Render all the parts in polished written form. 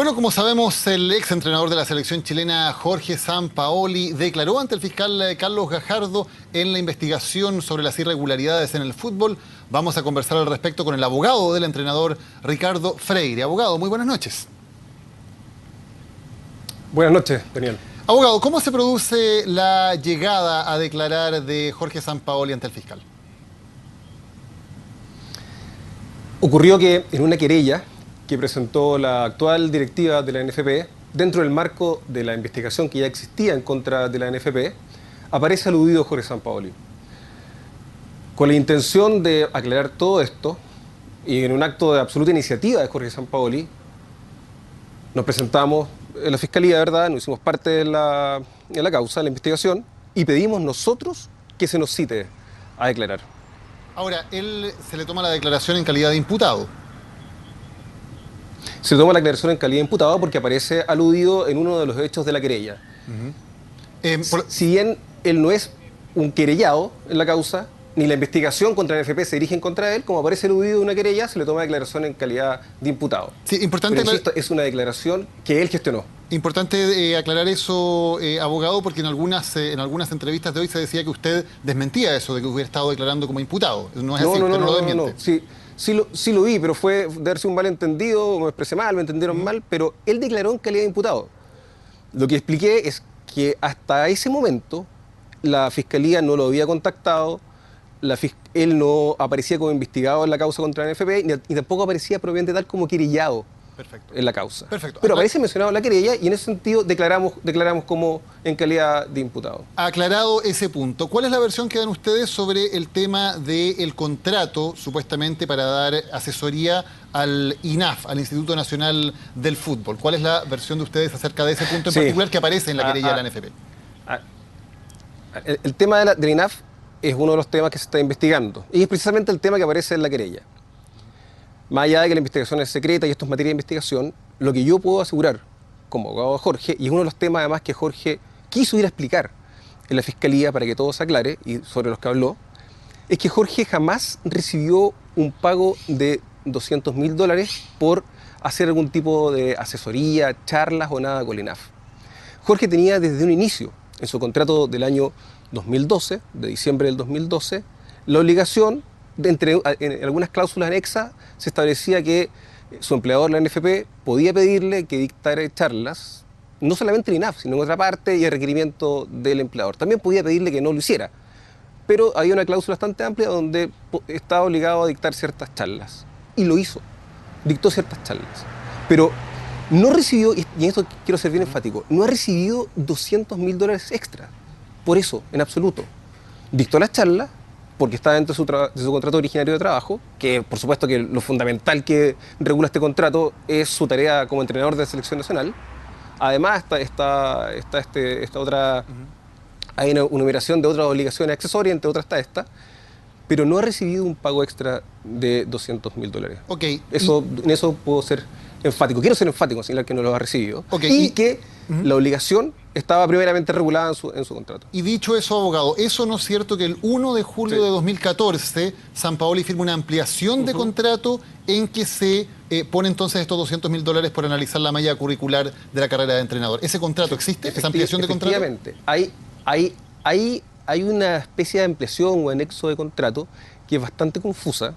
Bueno, como sabemos, el ex entrenador de la selección chilena, Jorge Sampaoli, declaró ante el fiscal Carlos Gajardo en la investigación sobre las irregularidades en el fútbol. Vamos a conversar al respecto con el abogado del entrenador, Ricardo Freire. Abogado, muy buenas noches. Buenas noches, Daniel. Abogado, ¿cómo se produce la llegada a declarar de Jorge Sampaoli ante el fiscal? Ocurrió que en una querella que presentó la actual directiva de la NFP, dentro del marco de la investigación que ya existía en contra de la NFP, aparece aludido Jorge Sampaoli. Con la intención de aclarar todo esto, y en un acto de absoluta iniciativa de Jorge Sampaoli, nos presentamos en la Fiscalía, ¿verdad? Nos hicimos parte de la causa, de la investigación, y pedimos nosotros que se nos cite a declarar. Ahora, él se le toma la declaración en calidad de imputado. Se toma la declaración en calidad de imputado porque aparece aludido en uno de los hechos de la querella. Si bien él no es un querellado en la causa, ni la investigación contra la NFP se dirige en contra de él, como aparece aludido en una querella, se le toma declaración en calidad de imputado. Sí, importante. Pero, insisto, es una declaración que él gestionó. Importante aclarar eso, abogado, porque en algunas entrevistas de hoy se decía que usted desmentía eso de que hubiera estado declarando como imputado. No es así, usted no lo desmiente. Sí lo vi, pero fue de haberse un malentendido, me expresé mal, me entendieron mal, pero él declaró en calidad de imputado. Lo que expliqué es que hasta ese momento la Fiscalía no lo había contactado, él no aparecía como investigado en la causa contra la NFP, ni tampoco aparecía propiamente tal como querellado. Perfecto. En la causa. Perfecto. Pero aparece mencionado en la querella y en ese sentido declaramos como en calidad de imputado. Aclarado ese punto, ¿cuál es la versión que dan ustedes sobre el tema del contrato, supuestamente para dar asesoría al INAF, al Instituto Nacional del Fútbol? ¿Cuál es la versión de ustedes acerca de ese punto en particular que aparece en la querella de la NFP? El tema del INAF es uno de los temas que se está investigando y es precisamente el tema que aparece en la querella. Más allá de que la investigación es secreta y esto es materia de investigación, lo que yo puedo asegurar como abogado de Jorge, y es uno de los temas además que Jorge quiso ir a explicar en la Fiscalía para que todo se aclare, y sobre los que habló, es que Jorge jamás recibió un pago de $200.000 por hacer algún tipo de asesoría, charlas o nada con el INAF. Jorge tenía desde un inicio, en su contrato del año 2012, de diciembre del 2012, la obligación, en algunas cláusulas anexas, se establecía que su empleador, la NFP, podía pedirle que dictara charlas, no solamente en INAF, sino en otra parte y a requerimiento del empleador. También podía pedirle que no lo hiciera, pero había una cláusula bastante amplia donde estaba obligado a dictar ciertas charlas. Y lo hizo, dictó ciertas charlas. Pero no recibió, y en esto quiero ser bien enfático, no ha recibido $200.000 extra, por eso, en absoluto. Dictó las charlas, porque está dentro de su contrato originario de trabajo, que por supuesto que lo fundamental que regula este contrato es su tarea como entrenador de la selección nacional. Además esta otra, hay una numeración de otras obligaciones accesorias, entre otras está esta, pero no ha recibido un pago extra de $200.000. Okay. En eso puedo ser enfático. Quiero ser enfático, señalar que no lo ha recibido. Okay. Y que la obligación estaba primeramente regulada en su contrato. Y dicho eso, abogado, ¿eso no es cierto que el 1 de julio de 2014 Sampaoli firma una ampliación de contrato en que se pone entonces estos $200.000 por analizar la malla curricular de la carrera de entrenador? ¿Ese contrato existe? ¿Esa ampliación de contrato? Efectivamente. Hay una especie de ampliación o anexo de contrato que es bastante confusa.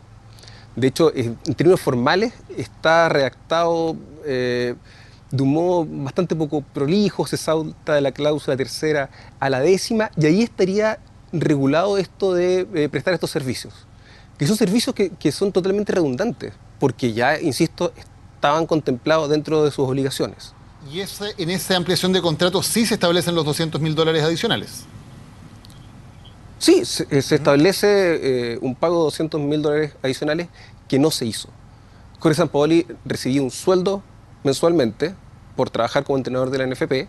De hecho, en términos formales está redactado de un modo bastante poco prolijo, se salta de la cláusula tercera a la décima, y ahí estaría regulado esto de prestar estos servicios. Que son servicios que son totalmente redundantes, porque ya, insisto, estaban contemplados dentro de sus obligaciones. ¿Y en esa ampliación de contrato sí se establecen los $200.000 adicionales? Sí, se establece un pago de $200.000 adicionales que no se hizo. Jorge Sampaoli recibía un sueldo mensualmente por trabajar como entrenador de la NFP,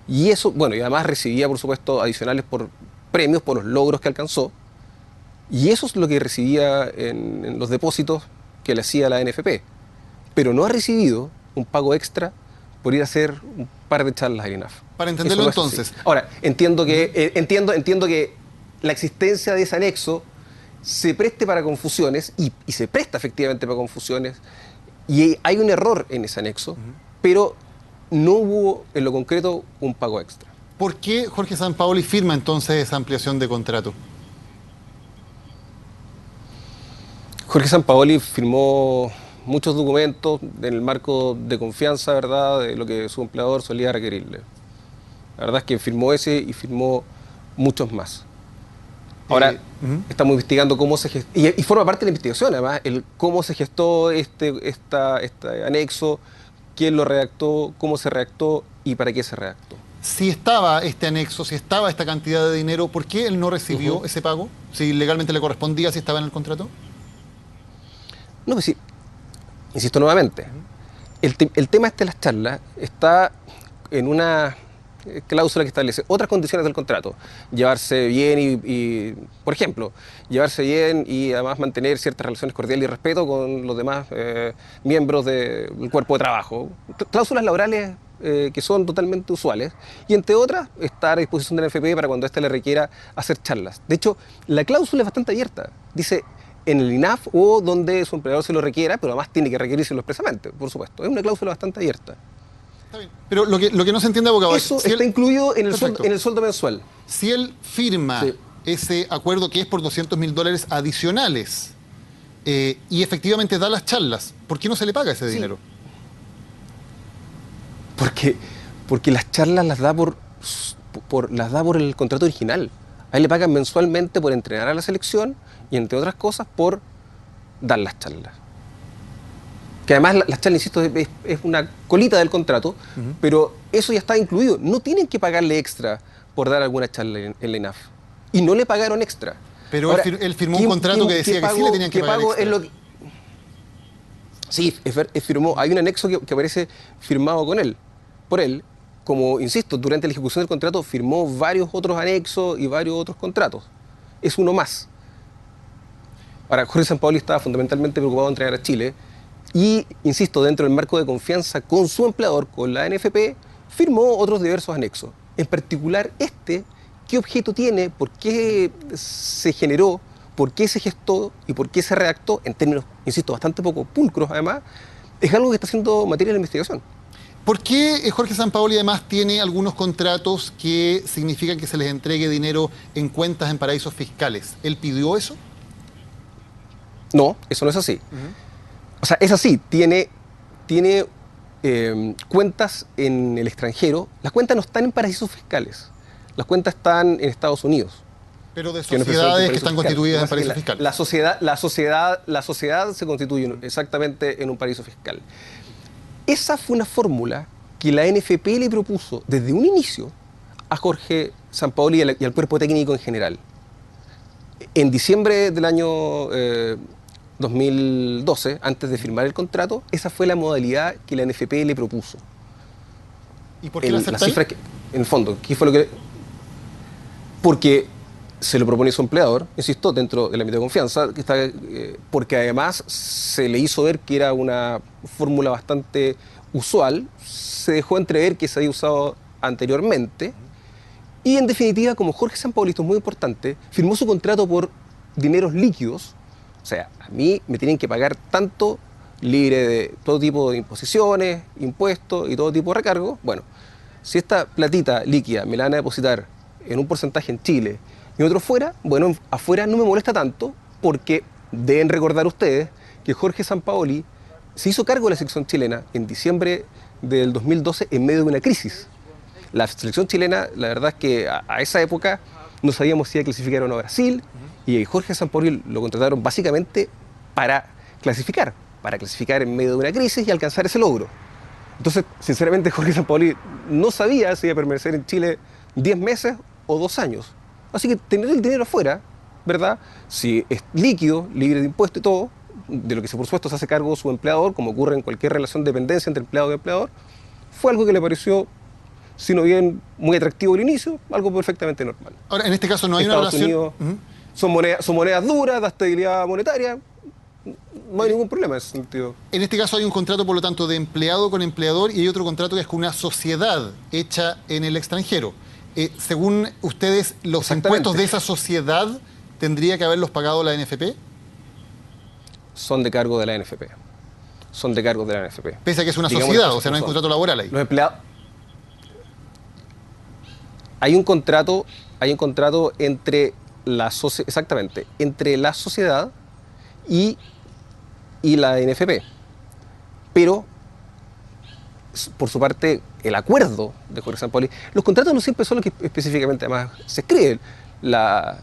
y eso, bueno, y además recibía, por supuesto, adicionales por premios, por los logros que alcanzó, y eso es lo que recibía en los depósitos que le hacía la NFP. Pero no ha recibido un pago extra por ir a hacer un par de charlas al INAF. Para entenderlo no entonces. Ahora, entiendo que la existencia de ese anexo se preste para confusiones, y se presta efectivamente para confusiones, y hay un error en ese anexo, pero no hubo en lo concreto un pago extra. ¿Por qué Jorge Sampaoli firma entonces esa ampliación de contrato? Jorge Sampaoli firmó muchos documentos en el marco de confianza, ¿verdad?, de lo que su empleador solía requerirle. La verdad es que firmó ese y firmó muchos más. Ahora, estamos investigando cómo se gestó, y forma parte de la investigación, además, el cómo se gestó este anexo, quién lo redactó, cómo se redactó y para qué se redactó. Si estaba este anexo, si estaba esta cantidad de dinero, ¿por qué él no recibió ese pago? Si legalmente le correspondía, si estaba en el contrato. No, pues sí, insisto nuevamente, el tema de las charlas está en una cláusula que establece otras condiciones del contrato. Llevarse bien por ejemplo, llevarse bien y además mantener ciertas relaciones cordiales y respeto con los demás miembros del cuerpo de trabajo. Cláusulas laborales que son totalmente usuales y entre otras estar a disposición del NFP para cuando éste le requiera hacer charlas. De hecho, la cláusula es bastante abierta. Dice en el INAF o donde su empleador se lo requiera, pero además tiene que requerírselo expresamente, por supuesto. Es una cláusula bastante abierta. Está bien. Pero lo que no se entiende, abogado, eso está incluido en el sueldo mensual. Si él firma ese acuerdo que es por $200.000 adicionales y efectivamente da las charlas, ¿por qué no se le paga ese dinero? Porque las charlas las da por el contrato original. A él le pagan mensualmente por entrenar a la selección y, entre otras cosas, por dar las charlas. Que además las charlas, insisto, es una colita del contrato, pero eso ya está incluido. No tienen que pagarle extra por dar alguna charla en la INAF. Y no le pagaron extra. Pero ahora, él firmó un contrato que decía que sí le tenían que pagar extra. Sí, firmó. Hay un anexo que aparece firmado por él. Como, insisto, durante la ejecución del contrato firmó varios otros anexos y varios otros contratos. Es uno más. Ahora, Jorge Sampaoli estaba fundamentalmente preocupado en entregar a Chile y, insisto, dentro del marco de confianza con su empleador, con la NFP, firmó otros diversos anexos. En particular ¿qué objeto tiene? ¿Por qué se generó? ¿Por qué se gestó? ¿Y por qué se redactó? En términos, insisto, bastante poco pulcros, además, es algo que está siendo materia de investigación. ¿Por qué Jorge Sampaoli además tiene algunos contratos que significan que se les entregue dinero en cuentas en paraísos fiscales? ¿Él pidió eso? No, eso no es así. O sea, es así. Tiene cuentas en el extranjero. Las cuentas no están en paraísos fiscales. Las cuentas están en Estados Unidos. Pero de sociedades que están constituidas en paraísos fiscales. La sociedad se constituye exactamente en un paraíso fiscal. Esa fue una fórmula que la NFP le propuso desde un inicio a Jorge Sampaoli y al cuerpo técnico en general. En diciembre del año 2012, antes de firmar el contrato, esa fue la modalidad que la NFP le propuso. ¿Y por qué la aceptó? En el fondo, ¿qué fue lo que...? Porque se lo propone su empleador, insisto, dentro del ámbito de confianza, porque además se le hizo ver que era una fórmula bastante usual, se dejó entrever que se había usado anteriormente, y en definitiva, como Jorge Sampaoli, esto es muy importante, firmó su contrato por dineros líquidos, o sea, a mí me tienen que pagar tanto, libre de todo tipo de imposiciones, impuestos y todo tipo de recargos. Bueno, si esta platita líquida me la van a depositar en un porcentaje en Chile y otro fuera, bueno, afuera no me molesta tanto porque deben recordar ustedes que Jorge Sampaoli se hizo cargo de la selección chilena en diciembre del 2012 en medio de una crisis. La selección chilena, la verdad es que a esa época no sabíamos si iba a clasificar o no a Brasil y Jorge Sampaoli lo contrataron básicamente para clasificar en medio de una crisis y alcanzar ese logro. Entonces, sinceramente, Jorge Sampaoli no sabía si iba a permanecer en Chile 10 meses o 2 años. Así que tener el dinero afuera, ¿verdad? Si es líquido, libre de impuestos y todo, de lo que por supuesto se hace cargo su empleador, como ocurre en cualquier relación de dependencia entre empleado y empleador, fue algo que le pareció, si no bien muy atractivo al inicio, algo perfectamente normal. Ahora, en este caso no hay Estados una relación... Unidos son monedas duras, de estabilidad monetaria, no hay ningún problema en ese sentido. En este caso hay un contrato, por lo tanto, de empleado con empleador y hay otro contrato que es con una sociedad hecha en el extranjero. Según ustedes, ¿los impuestos de esa sociedad tendría que haberlos pagado la NFP? Son de cargo de la NFP. son de cargos de la NFP. Pese a que es una Digamos sociedad, las o sea, no hay cosas contrato laboral ahí. Los empleados... Hay un contrato entre exactamente, entre la sociedad y la NFP. Pero, por su parte, el acuerdo de Jorge Sampaoli, los contratos no siempre son los que específicamente además se escriben. La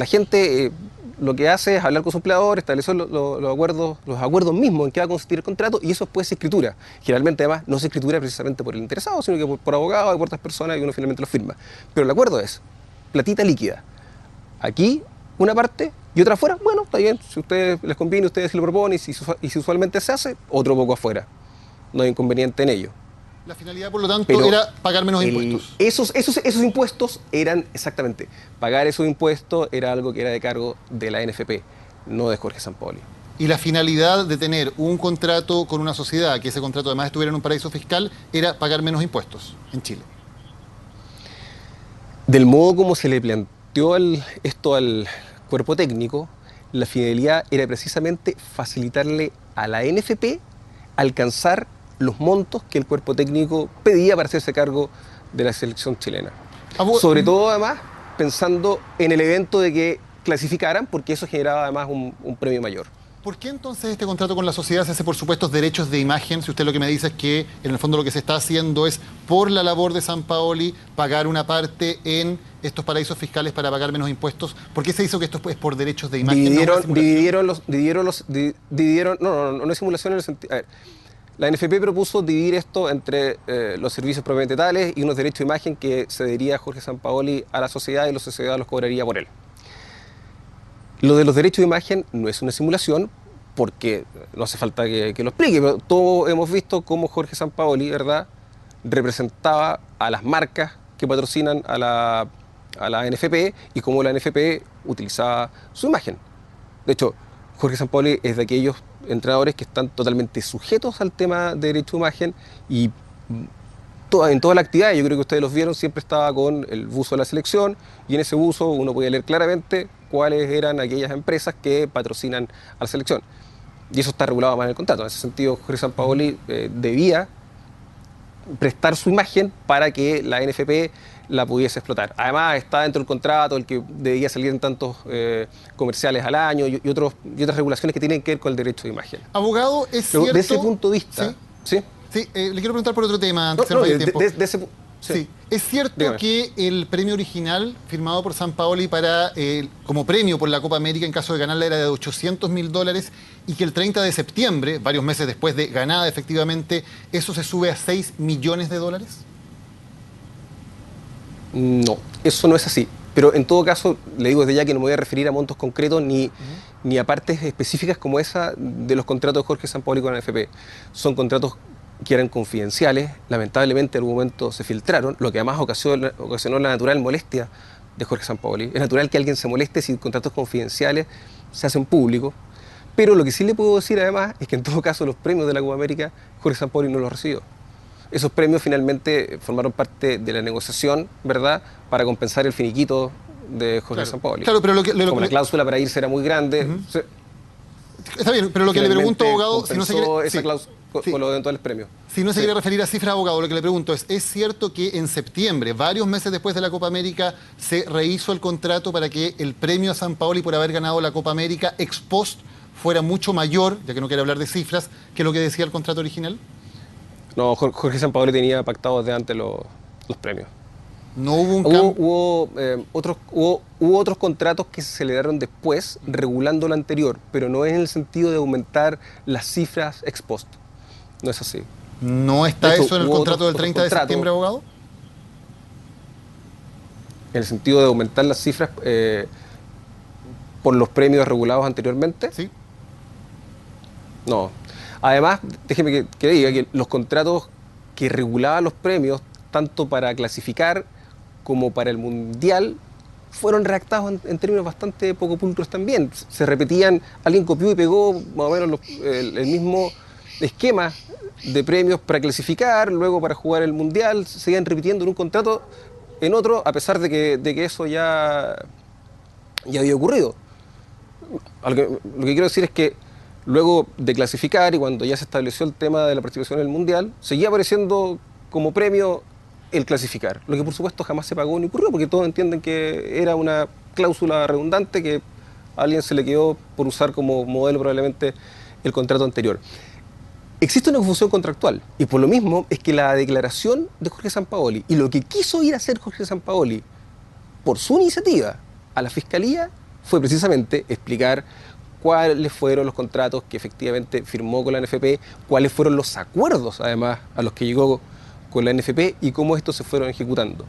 gente lo que hace es hablar con su empleador, establecer los acuerdos mismos en qué va a consistir el contrato, y eso después es escritura. Generalmente además no se escritura precisamente por el interesado, sino que por abogado y por otras personas, y uno finalmente lo firma. Pero el acuerdo es platita líquida. Aquí una parte y otra afuera. Bueno, está bien, si a ustedes les conviene, ustedes se lo proponen, y si usualmente se hace, otro poco afuera. No hay inconveniente en ello. La finalidad, por lo tanto, Pero era pagar menos impuestos. Esos impuestos eran, exactamente, pagar esos impuestos era algo que era de cargo de la NFP, no de Jorge Sampaoli. Y la finalidad de tener un contrato con una sociedad, que ese contrato además estuviera en un paraíso fiscal, era pagar menos impuestos en Chile. Del modo como se le planteó esto al cuerpo técnico, la finalidad era precisamente facilitarle a la NFP alcanzar los montos que el cuerpo técnico pedía para hacerse cargo de la selección chilena. Sobre todo, además, pensando en el evento de que clasificaran, porque eso generaba además un premio mayor. ¿Por qué entonces este contrato con la sociedad se hace por supuestos derechos de imagen? Si usted lo que me dice es que en el fondo lo que se está haciendo es, por la labor de Sampaoli, pagar una parte en estos paraísos fiscales para pagar menos impuestos. ¿Por qué se hizo que esto es por derechos de imagen? No es simulación en el sentido... A ver, la NFP propuso dividir esto entre los servicios propiamente tales y unos derechos de imagen que cedería Jorge Sampaoli a la sociedad, y la sociedad los cobraría por él. Lo de los derechos de imagen no es una simulación, porque no hace falta que lo explique, pero todos hemos visto cómo Jorge Sampaoli, ¿verdad?, representaba a las marcas que patrocinan a la NFP, y cómo la NFP utilizaba su imagen. De hecho, Jorge Sampaoli es de aquellos entrenadores que están totalmente sujetos al tema de derecho de imagen, y en toda la actividad, yo creo que ustedes los vieron, siempre estaba con el buzo de la selección, y en ese buzo uno podía leer claramente cuáles eran aquellas empresas que patrocinan a la selección. Y eso está regulado más en el contrato. En ese sentido, Jorge Sampaoli debía prestar su imagen para que la NFP la pudiese explotar. Además, está dentro del contrato el que debía salir en tantos comerciales al año y otras regulaciones que tienen que ver con el derecho de imagen. Abogado, es cierto... De ese punto de vista... ¿Sí? Sí, le quiero preguntar por otro tema antes tiempo. Sí. ¿Es cierto Dígame. que el premio original firmado por Sampaoli como premio por la Copa América en caso de ganarla era de $800.000 y que el 30 de septiembre, varios meses después de ganada efectivamente, eso se sube a $6 millones? No, eso no es así. Pero en todo caso, le digo desde ya que no me voy a referir a montos concretos ni a partes específicas como esa de los contratos de Jorge Sampaoli con la NFP. Son contratos que eran confidenciales, lamentablemente en algún momento se filtraron, lo que además ocasionó la natural molestia de Jorge Sampaoli. Es natural que alguien se moleste si contratos confidenciales se hacen públicos, pero lo que sí le puedo decir además es que en todo caso los premios de la Copa América Jorge Sampaoli no los recibió. Esos premios finalmente formaron parte de la negociación, ¿verdad?, para compensar el finiquito de Jorge Sampaoli. Claro, pero como la cláusula para irse era muy grande. Está bien, pero lo que le pregunto, abogado, si no se quiere... esa cláusula con los eventuales premios. Si no se quiere referir a cifras, abogado, lo que le pregunto ¿es cierto que en septiembre, varios meses después de la Copa América, se rehizo el contrato para que el premio a Sampaoli por haber ganado la Copa América ex post fuera mucho mayor, ya que no quiere hablar de cifras, que lo que decía el contrato original? No, Jorge Sampaoli tenía pactados de antes los premios. No hubo un cambio. Hubo otros contratos que se celebraron después, regulando lo anterior, pero no en el sentido de aumentar las cifras ex post. No es así. ¿No está eso en el contrato del 30 de septiembre, abogado? En el sentido de aumentar las cifras por los premios regulados anteriormente. Sí. No. Además, déjeme que diga que los contratos que regulaban los premios, tanto para clasificar como para el Mundial, fueron redactados en términos bastante poco pulcros también. Se repetían, alguien copió y pegó más o menos el mismo esquema de premios para clasificar, luego para jugar el Mundial, se iban repitiendo en un contrato, en otro, a pesar de que eso ya había ocurrido. Lo que quiero decir es que Luego de clasificar y cuando ya se estableció el tema de la participación en el Mundial, seguía apareciendo como premio el clasificar, lo que por supuesto jamás se pagó ni ocurrió, porque todos entienden que era una cláusula redundante que a alguien se le quedó por usar como modelo probablemente el contrato anterior. Existe una confusión contractual y por lo mismo es que la declaración de Jorge Sampaoli y lo que quiso ir a hacer Jorge Sampaoli por su iniciativa a la Fiscalía fue precisamente explicar cuáles fueron los contratos que efectivamente firmó con la NFP, cuáles fueron los acuerdos además a los que llegó con la NFP y cómo estos se fueron ejecutando.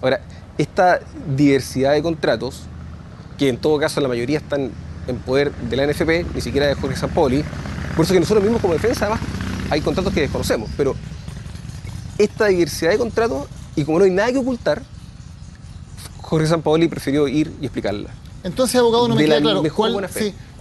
Ahora, esta diversidad de contratos, que en todo caso la mayoría están en poder de la NFP, ni siquiera de Jorge Sampaoli, por eso que nosotros mismos como defensa además hay contratos que desconocemos, pero esta diversidad de contratos, y como no hay nada que ocultar, Jorge Sampaoli prefirió ir y explicarla. Entonces, abogado, no me queda claro. ¿Cuál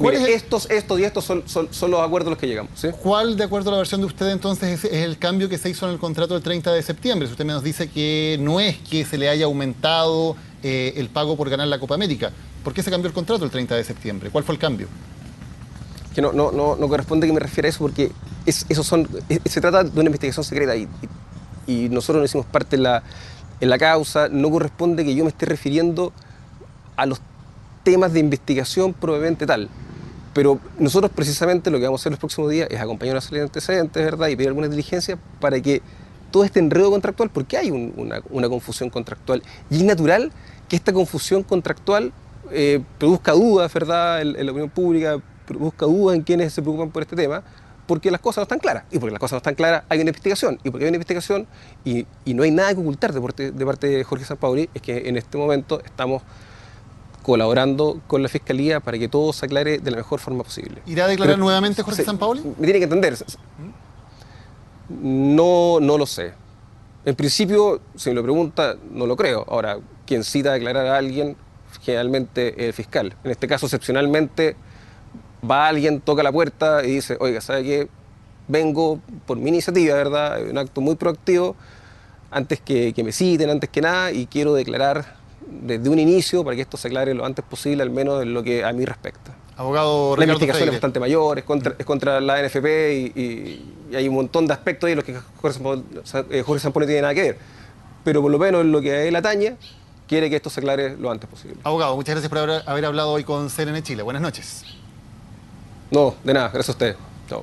Mire, es estos y estos son los acuerdos a los que llegamos, ¿sí? ¿Cuál, de acuerdo a la versión de usted, entonces, es el cambio que se hizo en el contrato del 30 de septiembre? Si usted nos dice que no es que se le haya aumentado el pago por ganar la Copa América, ¿por qué se cambió el contrato el 30 de septiembre? ¿Cuál fue el cambio? Que no corresponde que me refiera a eso porque se trata de una investigación secreta y nosotros no hicimos parte en la causa, no corresponde que yo me esté refiriendo a los temas de investigación probablemente tal. Pero nosotros precisamente lo que vamos a hacer los próximos días es acompañar a una serie de antecedentes, ¿verdad? Y pedir algunas diligencias para que todo este enredo contractual, porque hay una confusión contractual, y es natural que esta confusión contractual produzca dudas, ¿verdad? En la opinión pública, produzca dudas en quienes se preocupan por este tema, porque las cosas no están claras. Y porque las cosas no están claras, hay una investigación. Y porque hay una investigación y no hay nada que ocultar de parte de Jorge Sampaoli, es que en este momento estamos colaborando con la Fiscalía para que todo se aclare de la mejor forma posible. ¿Irá a declarar nuevamente Jorge Sampaoli? Me tiene que entender. No lo sé. En principio, si me lo pregunta, no lo creo. Ahora, quien cita a declarar a alguien, generalmente es el fiscal. En este caso, excepcionalmente, va alguien, toca la puerta y dice, oiga, ¿sabe qué? Vengo por mi iniciativa, ¿verdad? Un acto muy proactivo, antes que me citen, antes que nada, y quiero declarar desde un inicio para que esto se aclare lo antes posible, al menos en lo que a mí respecta. Abogado La Ricardo investigación Freire. es bastante mayor, es contra la NFP y hay un montón de aspectos ahí en los que Jorge Sampaoli no tiene nada que ver. Pero por lo menos en lo que a él atañe, quiere que esto se aclare lo antes posible. Abogado, muchas gracias por haber hablado hoy con CNN Chile. Buenas noches. No, de nada, gracias a ustedes. Chao.